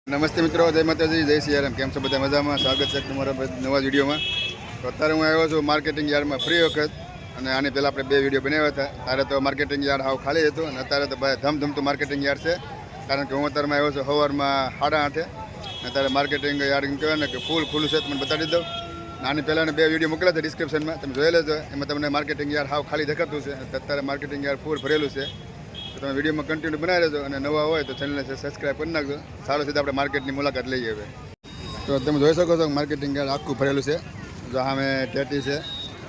નમસ્તે મિત્રો, જય માતાજી, જય સિયારામ. કેમ છો બધા? મજામાં? સ્વાગત છે તમારા નવા વિડીયોમાં. તો અત્યારે હું આવ્યો છું માર્કેટિંગ યાર્ડમાં ફ્રી વખત. અને આની પહેલાં આપણે 2 વિડીયો બનાવ્યા હતા. ત્યારે તો માર્કેટિંગ યાર્ડ હાવ ખાલી હતું અને અત્યારે તો ભાઈ ધમધમતું માર્કેટિંગ યાર્ડ છે. કારણ કે હું અત્યારમાં આવ્યો છું સવારમાં 8:30. અત્યારે માર્કેટિંગ યાર્ડ એમ કહેવાય ને કે ફૂલ ખુલ્લું છે. તમને બતાવી દઉં. આની પહેલાં 2 વિડીયો મોકલ્યા હતા ડિસ્ક્રિપ્શનમાં, તમે જોઈ લેજો. એમાં તમને માર્કેટિંગ યાર્ડ હાવ ખાલી દેખાતું છે. અત્યારે માર્કેટિંગ યાર્ડ ફૂલ ભરેલું છે. તો તમે વિડીયોમાં કન્ટિન્યુ બનાવી લેજો અને નવા હોય તો ચેનલને સબસ્ક્રાઈબ કરી નાખજો. સારું સીધા આપણે માર્કેટની મુલાકાત લઈએ હવે. તો તમે જોઈ શકો છો માર્કેટિંગ યાર્ડ આખું ભરેલું છે. જો સામે ટેટી છે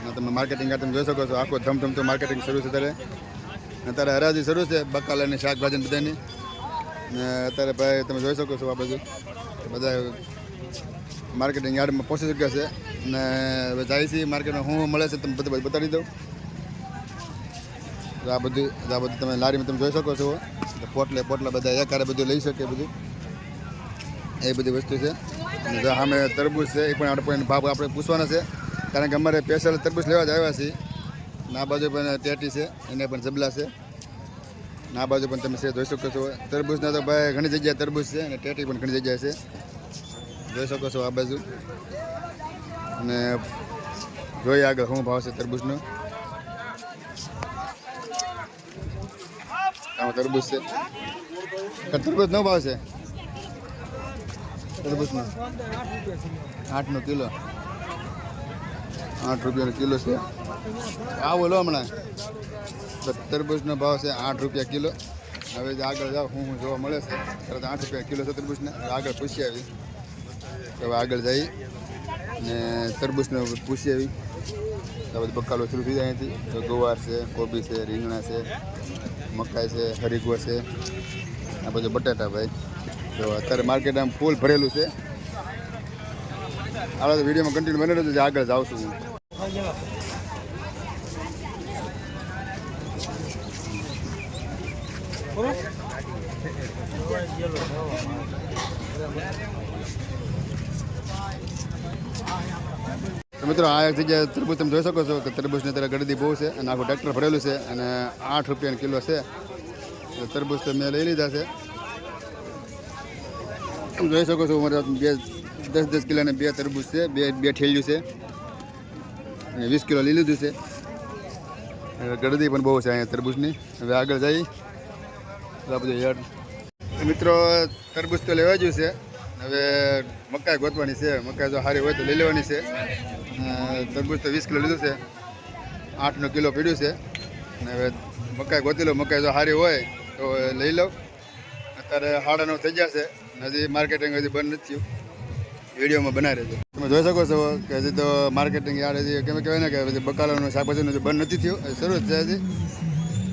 અને તમે માર્કેટિંગ યાર્ડ તમે જોઈ શકો છો આખું ધમધમતું માર્કેટિંગ શરૂ છે. અત્યારે હરાજી શરૂ છે બકાલાની, શાકભાજી બધાની. ને અત્યારે ભાઈ તમે જોઈ શકો છો આ બાજુ બધા માર્કેટિંગ યાર્ડમાં પહોંચી ચૂક્યા છે. અને હવે જાય છે માર્કેટમાં શું મળે છે તમે બધું બતાવી દઉં. આ બધું તમે લારીમાં તમે જોઈ શકો છો. પોટલા બધા એકારે બધું લઈ શકે, બધું એ બધી વસ્તુ છે. અને જો સામે તરબૂચ છે, એ પણ આપણે ભાવ આપણે પૂછવાના છે. કારણ કે અમારે સ્પેશિયલ તરબૂચ લેવા જ આવ્યા છીએ. આ બાજુ પણ ટેટી છે, એને પણ જબલા છે. આ બાજુ પણ તમે જોઈ શકો છો. તરબૂચના તો ભાઈ ઘણી જગ્યાએ તરબૂચ છે અને ટેટી પણ ઘણી જગ્યાએ છે, જોઈ શકો છો આ બાજુ. અને જોઈએ આગળ શું ભાવ છે તરબૂચનો. તરબૂચ છે, તરબૂચ નો ભાવ છે તરબૂચનો 8 કિલો, 8 રૂપિયાનો કિલો છે. આવો લો હમણાં. તરબૂચનો ભાવ છે 8 રૂપિયા કિલો. હવે આગળ જાઓ શું જોવા મળે છે. તરત 8 રૂપિયા કિલો છે તરબૂચને. આગળ પૂછી આવી, હવે આગળ જઈ ને તરબૂચને પૂછી આવી. બધું બકાલો શરૂ થઈ જાય અહીંથી. તો ગવાર છે, કોબી છે, રીંગણા છે, મકાઈ છે, હરીગવો છે, આ બધું બટાટા ભાઈ. તો અત્યારે માર્કેટ આમ ફૂલ ભરેલું છે. આ વિડીયોમાં કન્ટિન્યુ બને રહેજો, આગળ જાઉં છું હું. તો મિત્રો આ એક જગ્યાએ તરબૂચ તમે જોઈ શકો છો કે તરબૂચની અત્યારે ગળદી બહુ છે અને આખું ટ્રેક્ટર ભરેલું છે. અને 8 રૂપિયાનો કિલો છે. તરબૂચ તો મેં લઈ લીધા છે. તમે જોઈ શકો છો મારે 10 કિલોને 2 તરબૂચ છે, બે ઠેલિયું છે અને 20 કિલો લઈ લીધું છે. ગળદી પણ બહુ છે અહીંયા તરબૂચની. હવે આગળ જઈ આ બધું યાર મિત્રો તરબૂચ તો લેવા જ છે. હવે મકાઈ ગોતવાની છે. મકાઈ જો સારી હોય તો લઈ લેવાની છે. તરબૂચ તો 20 કિલો લીધું છે, 8 કિલો પીડ્યું છે. અને હવે મકાઈ ગોતી લો. મકાઈ જો સારી હોય તો લઈ લો. અત્યારે 9:30 થઈ ગયા છે. હજી માર્કેટિંગ હજી બંધ નથી થયું. વિડીયોમાં બનાવી રહેજો. તમે જોઈ શકો છો કે હજી તો માર્કેટિંગ યાર્ડ હજી કેમ કહેવાય ને કે હજી બકાલાનું શાકભાજીનું હજી બંધ નથી થયું, શરૂ જ છે હજી.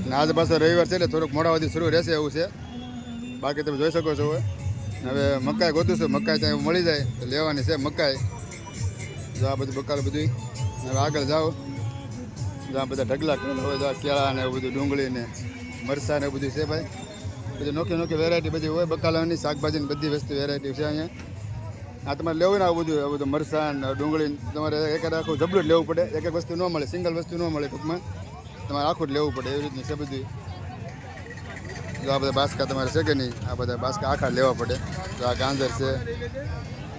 અને આજે પાછો રવિવાર છે એટલે થોડુંક મોડા સુધી શરૂ રહેશે એવું છે. બાકી તમે જોઈ શકો છો. હવે મકાઈ ગોતું છું, મકાઈ ત્યાં મળી જાય તો લેવાની છે મકાઈ. જો આ બધું બકાલું બધું. હવે આગળ જાઓ, જો આ બધા ઢગલા કરેલા હોય, જો કેળા ને એવું બધું, ડુંગળી ને મરચાં ને એવું બધું છે ભાઈ. બધી નોખી વેરાયટી બધી હોય બકાલાની, શાકભાજીની બધી વસ્તુ વેરાયટી છે અહીંયા. આ તમારે લેવું ને આવું બધું મરચાં, ડુંગળી, તમારે એક આખું જબલું જ લેવું પડે. એક વસ્તુ ન મળે, સિંગલ વસ્તુ ન મળે ટૂંકમાં. તમારે આખું જ લેવું પડે એવી રીતની છે બધી. જો આ બધા બાસકા તમારે છે કે નહીં, આ બધા બાસકા આખા લેવા પડે. તો આ ગાંજર છે,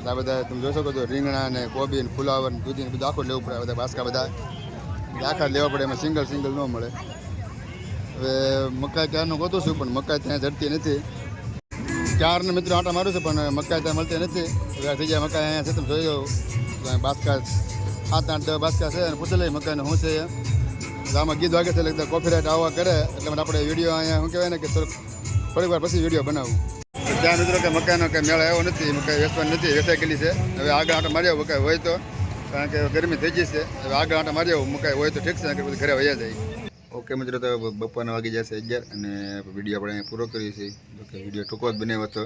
આ બધા તમે જોઈ શકો છો. રીંગણા ને કોબી ને ફુલાવર ને દૂધી ને બધું આખું લેવું પડે. બધા બાસકા બધા આખા લેવા પડે. એમાં સિંગલ ન મળે. હવે મકાઈ ક્યારનું ગોતું છું પણ મકાઈ ત્યાં જડતી નથી. ક્યારને મિત્રો આટા મારું છું પણ મકાઈ ત્યાં મળતી નથી. હવે થઈ જાય મકાઈ અહીંયા છે, તમે જોઈ જાઓ. બાસકા 7, 8, 10 બાસકા છે. અને પૂછી લઈ મકાઈને શું છે. આમાં ગીત વાગે છે એટલે કોપીરાઇટ આવવા કરે એટલે આપણે વિડીયો અહીંયા શું કહેવાય ને કે થોડીક વાર પછી વિડીયો બનાવું. ત્યાં મિત્રો કે મકાઈનો કંઈ મેળો આવ્યો નથી, મકાઈ વેચવાની નથી, વેચાઈ ગયેલી છે. હવે આગળ આટા મારી આવું મકાઈ હોય તો, કારણ કે ગરમી થઈ જશે. હવે આગળ આટા મારી આવું મકાઈ હોય તો ઠીક છે, બધું ઘરે વયા જાય. ઓકે મિત્રો, તો બપોરના વાગી જશે 11 અને વિડીયો આપણે અહીંયા પૂરો કરીએ છીએ. જો કે વિડીયો ટૂંકો જ બનાવ્યો હતો.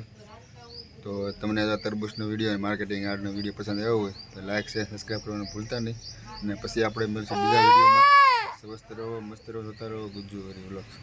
તો તમને તરબૂચનો વિડીયો અને માર્કેટિંગ યાર્ડનો વિડીયો પસંદ આવ્યો હોય તો લાઇક, શેર, સબસ્ક્રાઈબ કરવાનું ભૂલતા નહીં. અને પછી આપણે મળીશું બીજા વિડીયોમાં. સ્વસ્થ રહો, મસ્ત રહો, જોતા રહો ગુજ્જુ હરી વ્લોગ્સ.